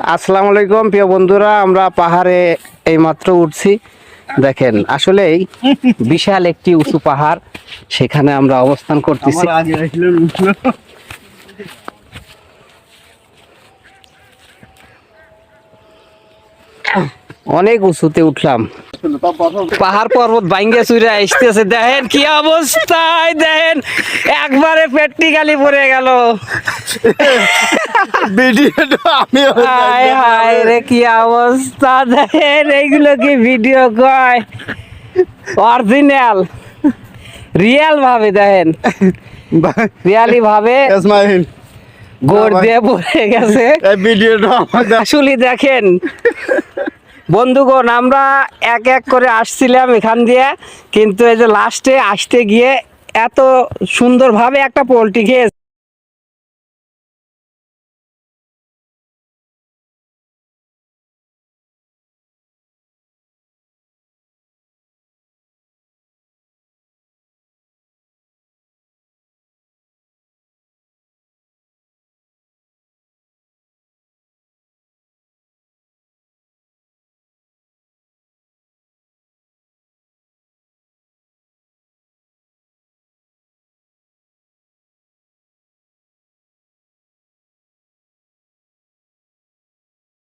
আসসালামু আলাইকুম প্রিয় বন্ধুরা, আমরা পাহাড়ে এইমাত্র উঠছি। দেখেন, আসলেই বিশাল একটি উঁচু পাহাড়, সেখানে আমরা অবস্থান করতেছি। অনেক উঁচুতে উঠলাম, পাহাড় পর্বত ভাঙ্গে চুরে আসতেছে। দেখেন কি অবস্থায়, দেখেন একবারে প্র্যাকটিক্যালি পড়ে গেল। হায় হায় রে, কি অবস্থা! দেখেন এইগুলো কি ভিডিও কয়, অরিজিনাল রিয়েল ভাবে দেখেন, রিয়ালি ভাবে গোড় দিয়ে পড়ে গেছে আসলে। দেখেন বন্ধুগণ, আমরা এক এক করে আসছিলাম এখান দিয়ে, কিন্তু এই যে লাস্টে আসতে গিয়ে এত সুন্দরভাবে একটা পোল্ট্রি খেয়ে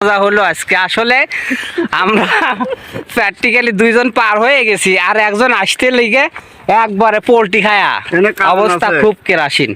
মজা হলো আজকে। আসলে আমরা প্র্যাকটিক্যালি দুইজন পার হয়ে গেছি, আর একজন আসতে লিগে একবারে পোল্ট্রি খায়া অবস্থা খুব কেরাসিন।